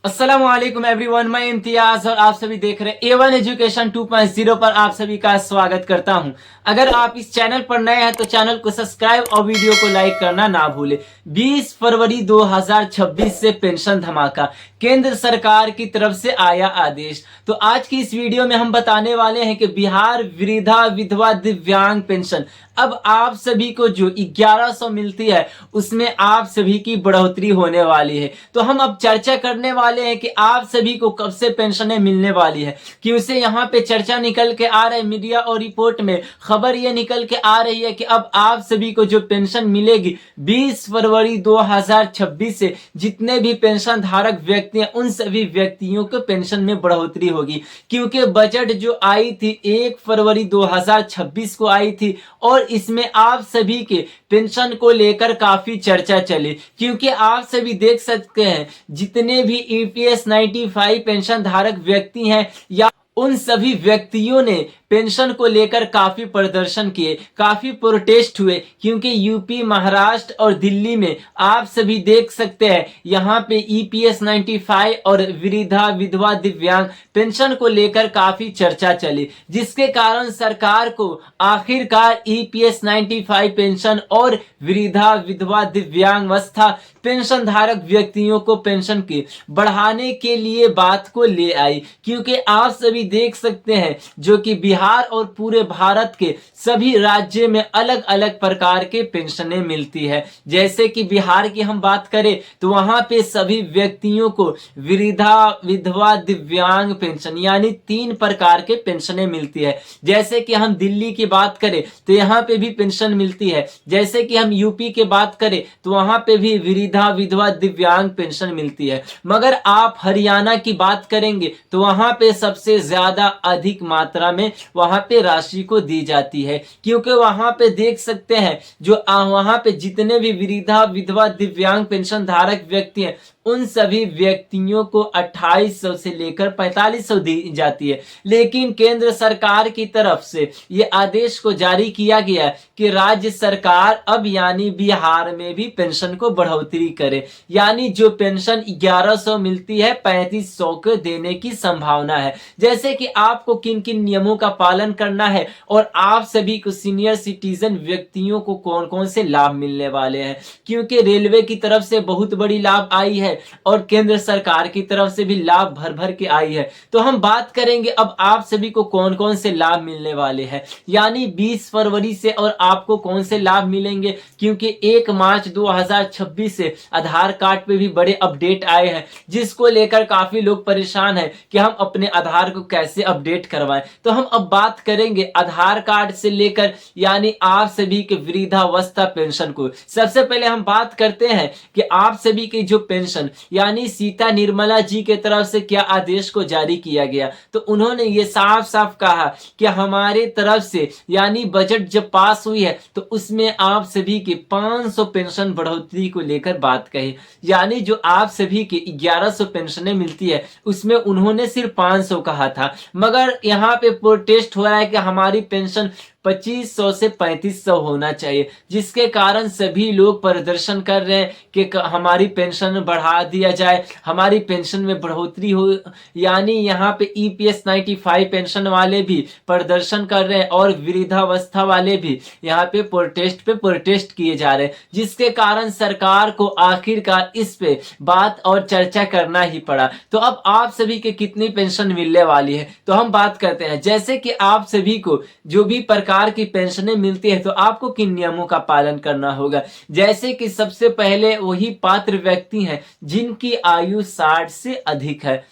अस्सलाम वालेकुम एवरीवन, मैं इम्तियाज और आप सभी देख रहे हैं A1 एजुकेशन 2.0 पर आप सभी का स्वागत करता हूं। अगर आप इस चैनल पर नए हैं तो चैनल को सब्सक्राइब और वीडियो को लाइक करना ना भूलें। 20 फरवरी 2026 से पेंशन धमाका, केंद्र सरकार की तरफ से आया आदेश। तो आज की इस वीडियो में हम बताने वाले हैं कि बिहार वृद्धा विधवा दिव्यांग पेंशन अब आप सभी को जो 1100 मिलती है उसमें आप सभी की बढ़ोतरी होने वाली है। तो हम अब चर्चा करने वाले हैं कि आप सभी को कब से पेंशनें मिलने वाली है, क्यों से यहाँ पे चर्चा निकल के आ रहा है। मीडिया और रिपोर्ट में खबर ये निकल के आ रही है कि अब आप सभी को जो पेंशन मिलेगी 20 फरवरी 2026 से जितने भी पेंशन धारक व्यक्ति हैं उन सभी व्यक्तियों को पेंशन में बढ़ोतरी होगी। क्योंकि बजट जो आई थी 1 फरवरी 2026 को आई थी और इसमें आप सभी के पेंशन को लेकर काफी चर्चा चली। क्योंकि आप सभी देख सकते हैं जितने भी ईपीएस 95 पेंशन धारक व्यक्ति हैं या उन सभी व्यक्तियों ने पेंशन को लेकर काफी प्रदर्शन किए, काफी प्रोटेस्ट हुए। क्योंकि यूपी, महाराष्ट्र और दिल्ली में आप सभी देख सकते हैं यहाँ पे ईपीएस 95 और वृद्धा विधवा दिव्यांग पेंशन को लेकर काफी चर्चा चली, जिसके कारण सरकार को आखिरकार ईपीएस 95 पेंशन और वृद्धा विधवा दिव्यांगावस्था पेंशन धारक व्यक्तियों को पेंशन की बढ़ाने के लिए बात को ले आई। क्योंकि आप सभी देख सकते हैं जो कि बिहार और पूरे भारत के सभी राज्य में अलग अलग प्रकार के पेंशनें मिलती है। जैसे कि बिहार की हम बात करें तो वहां पे सभी व्यक्तियों को वृद्धा विधवा दिव्यांग पेंशन यानी 3 प्रकार के पेंशनें मिलती है। जैसे कि हम दिल्ली की बात करें तो यहाँ पे भी पेंशन मिलती है। जैसे कि हम यूपी की बात करें तो वहां पे भी वृद्धा विधवा दिव्यांग पेंशन मिलती है। मगर आप हरियाणा की बात करेंगे तो वहां पे सबसे ज्यादा अधिक मात्रा में वहां पे राशि को दी जाती है। क्योंकि वहां पे देख सकते हैं जो वहां पे जितने भी वृद्धा विधवा दिव्यांग पेंशन धारक व्यक्ति हैं उन सभी व्यक्तियों को 2800 से लेकर 4500 दी जाती है। लेकिन केंद्र सरकार की तरफ से ये आदेश को जारी किया गया कि राज्य सरकार अब यानी बिहार में भी पेंशन को बढ़ोतरी करे, यानी जो पेंशन 1100 मिलती है 3500 को देने की संभावना है। जैसे कि आपको किन किन नियमों का पालन करना है और आप सभी को सीनियर सिटीजन व्यक्तियों को कौन कौन से लाभ मिलने वाले हैं। क्योंकि रेलवे की तरफ से बहुत बड़ी लाभ आई है और केंद्र सरकार की तरफ से भी लाभ भर भर के आई है। तो हम बात करेंगे अब आप सभी को कौन कौन से लाभ मिलने वाले हैं, यानी 20 फरवरी से और आपको कौन से लाभ मिलेंगे। क्योंकि 1 मार्च 2026 से आधार कार्ड पे भी बड़े अपडेट आए हैं, जिसको लेकर काफी लोग परेशान हैं कि हम अपने आधार को कैसे अपडेट करवाएं। तो हम अब बात करेंगे आधार कार्ड से लेकर यानी आप सभी के वृद्धावस्था पेंशन को। सबसे पहले हम बात करते हैं कि आप सभी की जो पेंशन यानी सीता निर्मला जी के तरफ से क्या आदेश को जारी किया गया। तो उन्होंने ये साफ साफ कहा कि हमारे तरफ से यानी बजट जब पास हुई है तो उसमें आप सभी के 500 पेंशन बढ़ोतरी को लेकर बात कही। यानी जो आप सभी के 1100 पेंशनें मिलती है उसमें उन्होंने सिर्फ 500 कहा था। मगर यहाँ पे प्रोटेस्ट हो रहा है कि हमारी पेंशन 2500 से 3500 होना चाहिए, जिसके कारण सभी लोग प्रदर्शन कर रहे हैं कि हमारी पेंशन बढ़ा दिया जाए, हमारी पेंशन में बढ़ोतरी हो। यानी यहाँ पे ईपीएस 95 पेंशन वाले भी प्रदर्शन कर रहे हैं और वृद्धावस्था वाले भी यहाँ पे प्रोटेस्ट किए जा रहे हैं, जिसके कारण सरकार को आखिरकार इस पे बात और चर्चा करना ही पड़ा। तो अब आप सभी के कितनी पेंशन मिलने वाली है तो हम बात करते हैं। जैसे कि आप सभी को जो भी प्रकार की पेंशनें मिलती है तो आपको किन नियमों का पालन करना होगा। जैसे कि सबसे पहले वही पात्र व्यक्ति हैं जिनकी आयु 60 से अधिक है,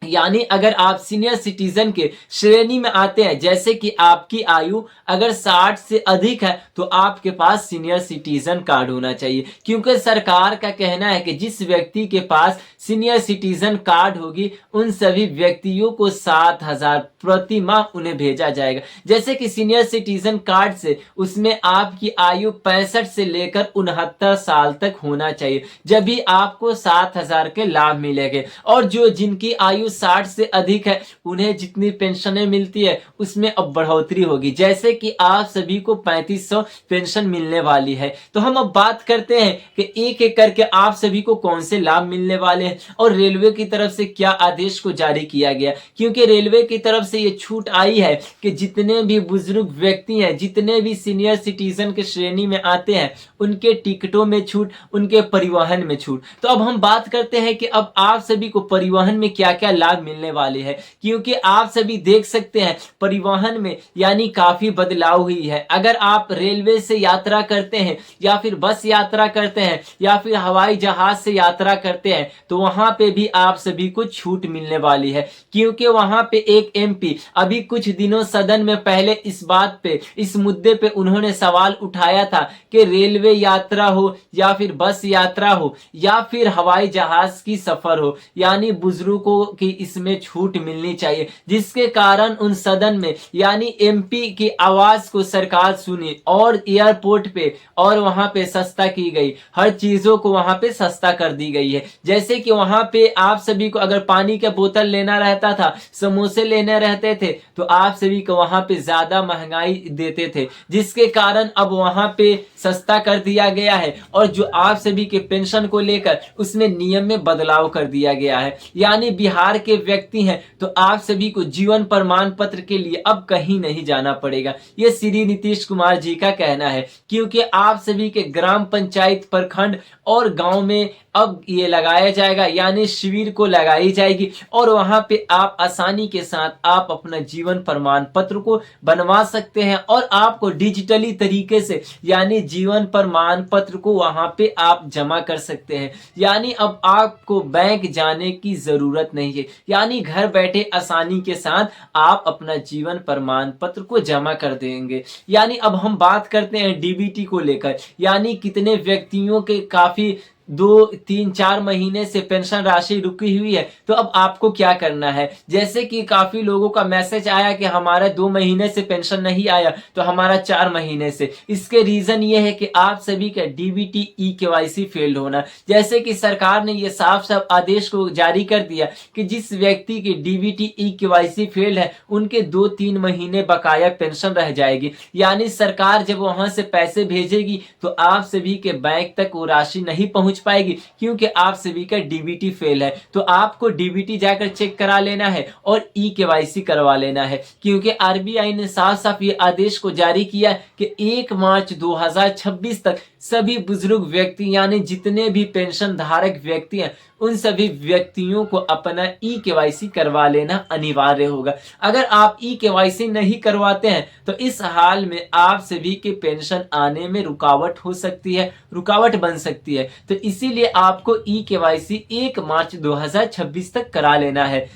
यानी अगर आप सीनियर सिटीजन के श्रेणी में आते हैं, जैसे कि आपकी आयु अगर 60 से अधिक है तो आपके पास सीनियर सिटीजन कार्ड होना चाहिए। क्योंकि सरकार का कहना है कि जिस व्यक्ति के पास सीनियर सिटीजन कार्ड होगी उन सभी व्यक्तियों को 7000 प्रति माह उन्हें भेजा जाएगा। जैसे कि सीनियर सिटीजन कार्ड से उसमें आपकी आयु 65 से लेकर 69 साल तक होना चाहिए, जब भी आपको 7000 के लाभ मिलेंगे। और जो जिनकी आयु 60 से अधिक है उन्हें जितनी पेंशनें मिलती है उसमें अब बढ़ोतरी होगी। जैसे कि आप सभी को 3500 पेंशन मिलने वाली है। तो हम अब बात करते हैं कि एक एक करके आप सभी को कौन से लाभ मिलने वाले हैं। हैं और रेलवे की तरफ से क्या आदेश को जारी किया गया, क्योंकि रेलवे की तरफ से ये छूट आई है कि जितने भी बुजुर्ग व्यक्ति हैं, जितने भी सीनियर सिटीजन के श्रेणी में आते हैं, उनके टिकटों में छूट, उनके परिवहन में छूट। तो अब हम बात करते हैं कि अब आप सभी को परिवहन में क्या क्या लाभ मिलने वाले हैं, क्योंकि आप सभी देख सकते हैं परिवहन में यानी काफी बदलाव हुई है। अगर आप रेलवे से यात्रा करते हैं या फिर बस यात्रा करते हैं या फिर हवाई जहाज से यात्रा करते हैं तो वहां पे भी आप सभी को छूट मिलने वाली है, क्योंकि वहां पे एक एमपी अभी कुछ दिनों सदन में पहले इस बात पे, इस मुद्दे पे उन्होंने सवाल उठाया था कि रेलवे यात्रा हो या फिर बस यात्रा हो या फिर हवाई जहाज की सफर हो, यानी बुजुर्गों की इसमें छूट मिलनी चाहिए, जिसके कारण उन सदन में यानी एमपी की आवाज को सरकार सुनी और एयरपोर्ट पे और वहां पे सस्ता की गई, हर चीजों को वहां पे सस्ता कर दी गई है। जैसे कि वहां पे आप सभी को अगर पानी के बोतल लेना रहता था, समोसे लेने रहते थे, तो आप सभी को वहां पे ज्यादा महंगाई देते थे, जिसके कारण अब वहां पे सस्ता कर दिया गया है। और जो आप सभी के पेंशन को लेकर उसमें नियम में बदलाव कर दिया गया है, यानी बिहार के व्यक्ति हैं तो आप सभी को जीवन प्रमाण पत्र के लिए अब कहीं नहीं जाना पड़ेगा, ये श्री नीतीश कुमार जी का कहना है, क्योंकि आप सभी के ग्राम पंचायत, प्रखंड और गांव में अब ये लगाया जाएगा, यानी शिविर को लगाई जाएगी और वहां पे आप आसानी के साथ आप अपना जीवन प्रमाण पत्र को बनवा सकते हैं और आपको डिजिटली तरीके से यानी जीवन प्रमाण पत्र को वहां पे आप जमा कर सकते हैं, यानी अब आपको बैंक जाने की जरूरत नहीं है, यानी घर बैठे आसानी के साथ आप अपना जीवन प्रमाण पत्र को जमा कर देंगे। यानी अब हम बात करते हैं डीबीटी को लेकर, यानी कितने व्यक्तियों के काफी 2-3-4 महीने से पेंशन राशि रुकी हुई है, तो अब आपको क्या करना है। जैसे कि काफी लोगों का मैसेज आया कि हमारा 2 महीने से पेंशन नहीं आया तो हमारा 4 महीने से, इसके रीजन ये है कि आप सभी का डीबीटी ई-केवाईसी फेल्ड होना। जैसे कि सरकार ने ये साफ साफ आदेश को जारी कर दिया कि जिस व्यक्ति की डीबीटी ई-केवाईसी फेल्ड है उनके 2-3 महीने बकाया पेंशन रह जाएगी, यानी सरकार जब वहां से पैसे भेजेगी तो आप सभी के बैंक तक वो राशि नहीं पहुंच पाएगी, क्योंकि आप सभी का डीबीटी फेल है। तो आपको डीबीटी जाकर चेक करा लेना है और ई-केवाईसी करवा लेना है, क्योंकि आरबीआई ने साफ साफ ये आदेश को जारी किया कि 1 मार्च 2026 तक सभी बुजुर्ग व्यक्ति यानी जितने भी पेंशन धारक व्यक्ति हैं उन सभी व्यक्तियों को अपना ई-केवाईसी करवा लेना अनिवार्य होगा। अगर आप ई-केवाईसी नहीं करवाते हैं तो इस हाल में आप सभी के पेंशन आने में रुकावट हो सकती है, रुकावट बन सकती है। तो इसीलिए आपको ई-केवाईसी 1 मार्च 2026 तक करा लेना है।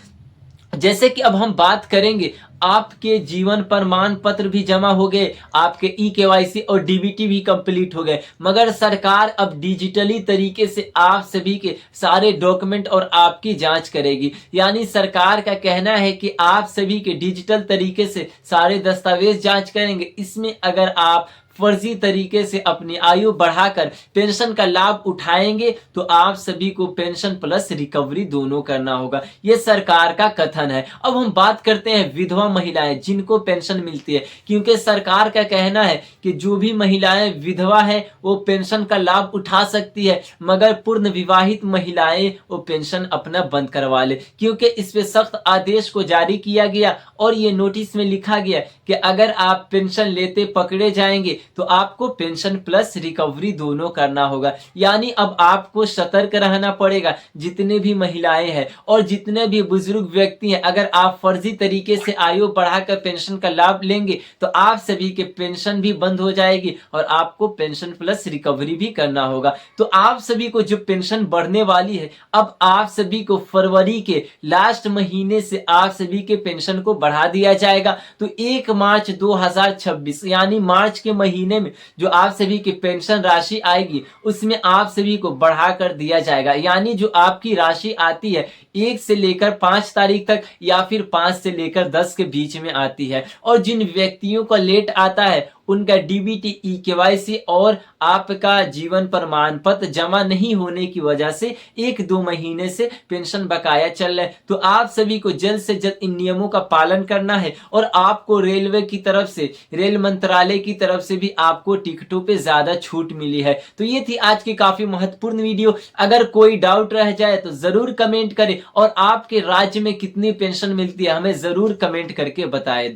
जैसे कि अब हम बात करेंगे, आपके जीवन प्रमाण पत्र भी जमा हो गए, आपके ई-केवाईसी और डीबीटी भी कंप्लीट हो गए, मगर सरकार अब डिजिटली तरीके से आप सभी के सारे डॉक्यूमेंट और आपकी जांच करेगी। यानी सरकार का कहना है कि आप सभी के डिजिटल तरीके से सारे दस्तावेज जांच करेंगे। इसमें अगर आप फर्जी तरीके से अपनी आयु बढ़ाकर पेंशन का लाभ उठाएंगे तो आप सभी को पेंशन प्लस रिकवरी दोनों करना होगा, ये सरकार का कथन है। अब हम बात करते हैं विधवा महिलाएं जिनको पेंशन मिलती है, क्योंकि सरकार का कहना है कि जो भी महिलाएं विधवा है वो पेंशन का लाभ उठा सकती है, मगर पूर्ण विवाहित महिलाएं वो पेंशन अपना बंद करवा ले, क्योंकि इस पे सख्त आदेश को जारी किया गया और ये नोटिस में लिखा गया कि अगर आप पेंशन लेते पकड़े जाएंगे तो आपको पेंशन प्लस रिकवरी दोनों करना होगा। यानी अब आपको सतर्क रहना पड़ेगा, जितने भी महिलाएं हैं और जितने भी बुजुर्ग व्यक्ति हैं, अगर आप फर्जी तरीके से आयु बढ़ाकर पेंशन का लाभ लेंगे तो आप सभी के पेंशन भी बंद हो जाएगी और आपको पेंशन प्लस रिकवरी भी करना होगा। तो आप सभी को जो पेंशन बढ़ने वाली है, अब आप सभी को फरवरी के लास्ट महीने से आप सभी के पेंशन को बढ़ा दिया जाएगा। तो 1 मार्च 2026 यानी मार्च के महीने में जो आप सभी की पेंशन राशि आएगी उसमें आप सभी को बढ़ा कर दिया जाएगा। यानी जो आपकी राशि आती है 1 से लेकर 5 तारीख तक या फिर 5 से लेकर 10 के बीच में आती है, और जिन व्यक्तियों का लेट आता है उनका डीबीटी, ई केवाईसी और आपका जीवन प्रमाण पत्र जमा नहीं होने की वजह से 1-2 महीने से पेंशन बकाया चल रहा है। तो आप सभी को जल्द से जल्द इन नियमों का पालन करना है और आपको रेलवे की तरफ से, रेल मंत्रालय की तरफ से भी आपको टिकटों पे ज्यादा छूट मिली है। तो ये थी आज की काफी महत्वपूर्ण वीडियो। अगर कोई डाउट रह जाए तो जरूर कमेंट करें और आपके राज्य में कितनी पेंशन मिलती है हमें जरूर कमेंट करके बताएं।